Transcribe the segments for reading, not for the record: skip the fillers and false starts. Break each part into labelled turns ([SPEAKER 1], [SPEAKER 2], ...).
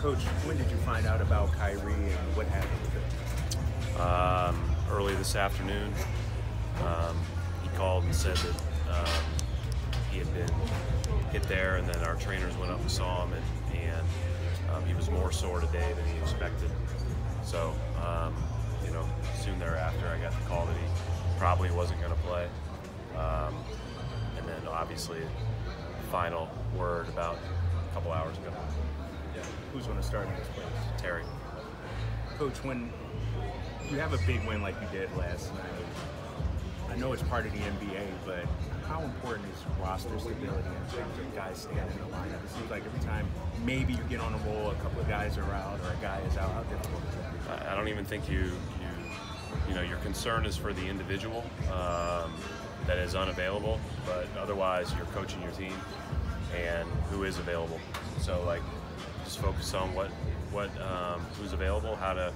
[SPEAKER 1] Coach, when did you find out about Kyrie and what happened with it?
[SPEAKER 2] Early this afternoon. He called and said that he had been hit there, and then our trainers went up and saw him, and he was more sore today than he expected. So, soon thereafter, I got the call that he probably wasn't going to play. And then obviously, final word about a couple hours ago.
[SPEAKER 1] Yeah. Who's going to start in this place?
[SPEAKER 2] Terry.
[SPEAKER 1] Coach, when you have a big win like you did last night, I know it's part of the NBA, but how important is roster stability in terms of guys staying in the lineup? It seems like every time maybe you get on a roll, a couple of guys are out or a guy is out. How difficult is that?
[SPEAKER 2] I don't even think your concern is for the individual that is unavailable, but otherwise you're coaching your team and who is available. So just focus on who's available, how to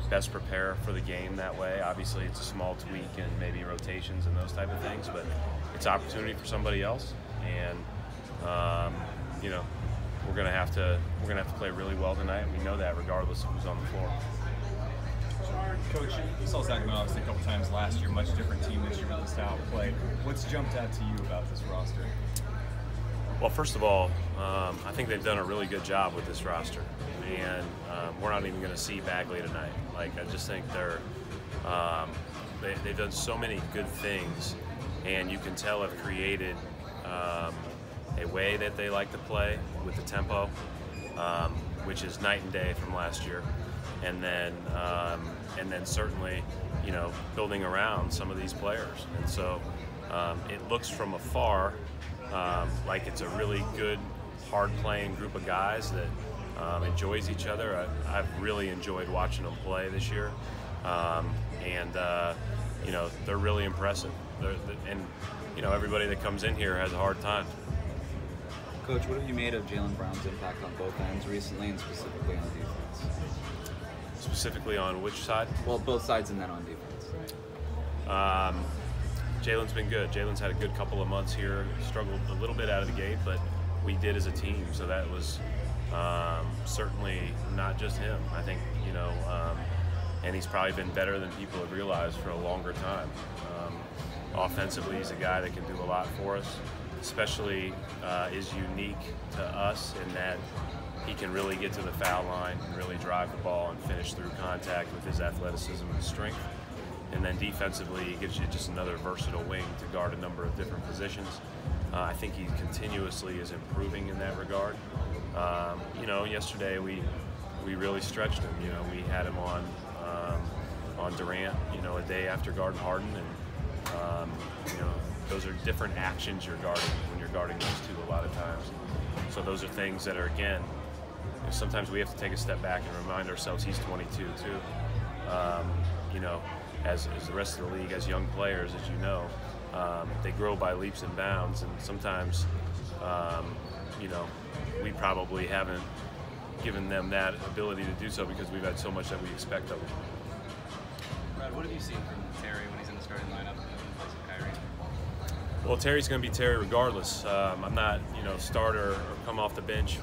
[SPEAKER 2] best prepare for the game that way. Obviously it's a small tweak and maybe rotations and those type of things, but it's opportunity for somebody else, and we're gonna have to play really well tonight. We know that regardless of who's on the floor.
[SPEAKER 3] Coach, you saw Zach obviously a couple times last year, much different team this year with the style of play. What's jumped out to you about this roster?
[SPEAKER 2] Well, first of all, I think they've done a really good job with this roster, and we're not even going to see Bagley tonight. I just think they've done so many good things, and you can tell have created a way that they like to play with the tempo, which is night and day from last year, and then certainly building around some of these players, and so it looks from afar like it's a really good, hard-playing group of guys that enjoys each other. I've really enjoyed watching them play this year, and they're really impressive. Everybody that comes in here has a hard time.
[SPEAKER 4] Coach, what have you made of Jaylen Brown's impact on both ends recently, and specifically on defense?
[SPEAKER 2] Specifically on which side?
[SPEAKER 4] Well, both sides and then on defense.
[SPEAKER 2] Jaylen's been good. Jaylen's had a good couple of months here. Struggled a little bit out of the gate, but we did as a team, so that was certainly not just him. I think, and he's probably been better than people have realized for a longer time. Offensively, he's a guy that can do a lot for us, especially is unique to us in that he can really get to the foul line and really drive the ball and finish through contact with his athleticism and strength. And then defensively, he gives you just another versatile wing to guard a number of different positions. I think he continuously is improving in that regard. Yesterday we really stretched him. We had him on Durant, a day after guarding Harden, and those are different actions you're guarding when you're guarding those two a lot of times. So those are things that are, again, sometimes we have to take a step back and remind ourselves he's 22 too. As the rest of the league, as young players, as you know, they grow by leaps and bounds, and sometimes, we probably haven't given them that ability to do so because we've had so much that we expect of them.
[SPEAKER 5] Brad, what have you seen from Terry when he's in the starting lineup in place of Kyrie?
[SPEAKER 2] Well, Terry's going to be Terry regardless. I'm not, starter or come off the bench.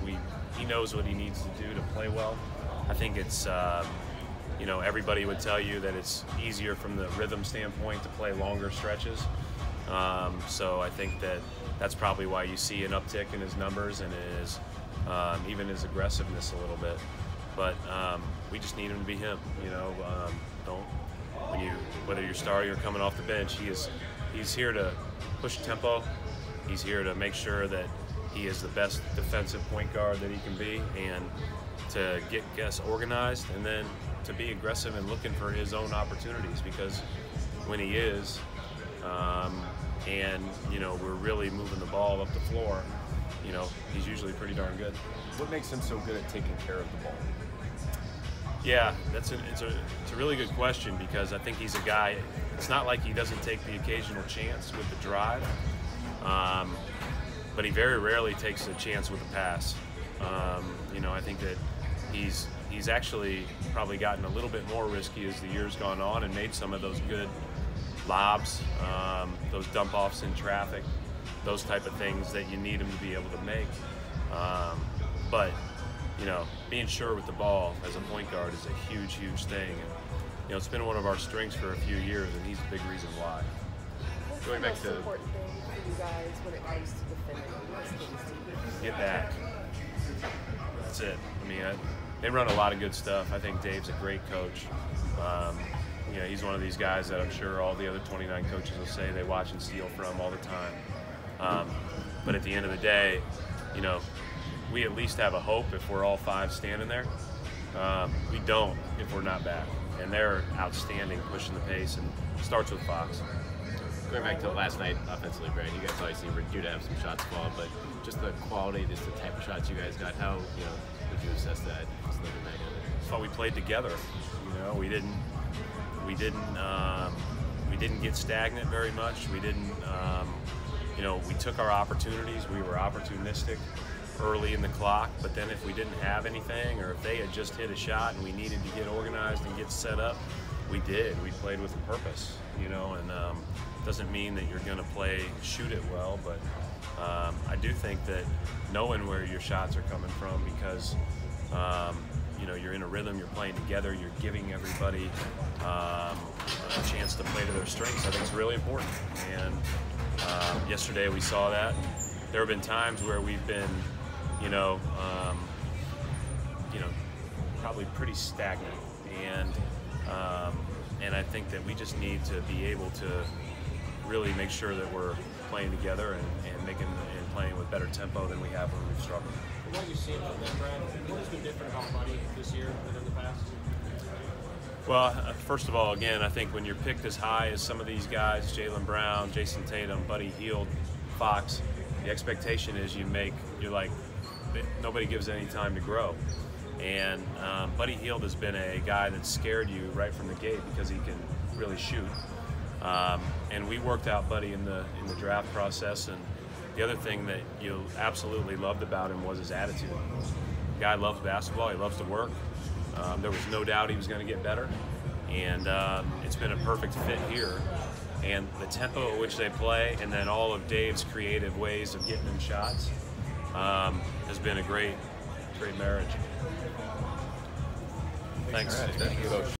[SPEAKER 2] He knows what he needs to do to play well. I think it's, everybody would tell you that it's easier from the rhythm standpoint to play longer stretches. So I think that's probably why you see an uptick in his numbers and even his aggressiveness a little bit. But we just need him to be him. Whether you're starting or coming off the bench, he's here to push tempo. He's here to make sure that he is the best defensive point guard that he can be, and to get guys organized, and then to be aggressive and looking for his own opportunities, because when he is, we're really moving the ball up the floor, he's usually pretty darn good.
[SPEAKER 3] What makes him so good at taking care of the ball?
[SPEAKER 2] Yeah, it's a really good question, because I think he's a guy, it's not like he doesn't take the occasional chance with the drive, but he very rarely takes a chance with a pass. I think that he's actually probably gotten a little bit more risky as the year's gone on and made some of those good lobs, those dump-offs in traffic, those type of things that you need him to be able to make. But being sure with the ball as a point guard is a huge, huge thing. And, it's been one of our strengths for a few years, and he's a big reason why.
[SPEAKER 6] What's
[SPEAKER 2] Going
[SPEAKER 6] the
[SPEAKER 2] back
[SPEAKER 6] most
[SPEAKER 2] to
[SPEAKER 6] important thing for you guys when it comes to defending this team?
[SPEAKER 2] get back. That's it. They run a lot of good stuff. I think Dave's a great coach. He's one of these guys that I'm sure all the other 29 coaches will say they watch and steal from all the time. But at the end of the day, we at least have a hope if we're all five standing there. We don't if we're not back. And they're outstanding, pushing the pace, and starts with Fox.
[SPEAKER 7] Going back to last night offensively, Brad, you guys obviously were due to have some shots fall, but just the quality, just the type of shots you guys got, how would you assess that? Just another night of it?
[SPEAKER 2] I thought we played together. We didn't get stagnant very much. We didn't. We took our opportunities. We were opportunistic early in the clock, but then if we didn't have anything, or if they had just hit a shot and we needed to get organized and get set up, we did. We played with a purpose, and doesn't mean that you're going to shoot it well, but I do think that knowing where your shots are coming from, because you're in a rhythm, you're playing together, you're giving everybody a chance to play to their strengths, I think it's really important. And yesterday we saw that. There have been times where we've been, probably pretty stagnant, and I think that we just need to be able to really make sure that we're playing together and playing with better tempo than we have when we've struggled.
[SPEAKER 8] What you've seen from them, Brad, what has been different about Buddy this year than in the past?
[SPEAKER 2] Well, first of all, again, I think when you're picked as high as some of these guys, Jaylen Brown, Jason Tatum, Buddy Hield, Fox, the expectation is you're like, nobody gives any time to grow. And Buddy Hield has been a guy that scared you right from the gate because he can really shoot. And we worked out Buddy in the draft process, and the other thing that you absolutely loved about him was his attitude. The guy loves basketball, he loves to work. There was no doubt he was going to get better, and it's been a perfect fit here. And the tempo at which they play, and then all of Dave's creative ways of getting them shots, has been a great marriage. Thanks.
[SPEAKER 4] All right, thank you, Coach.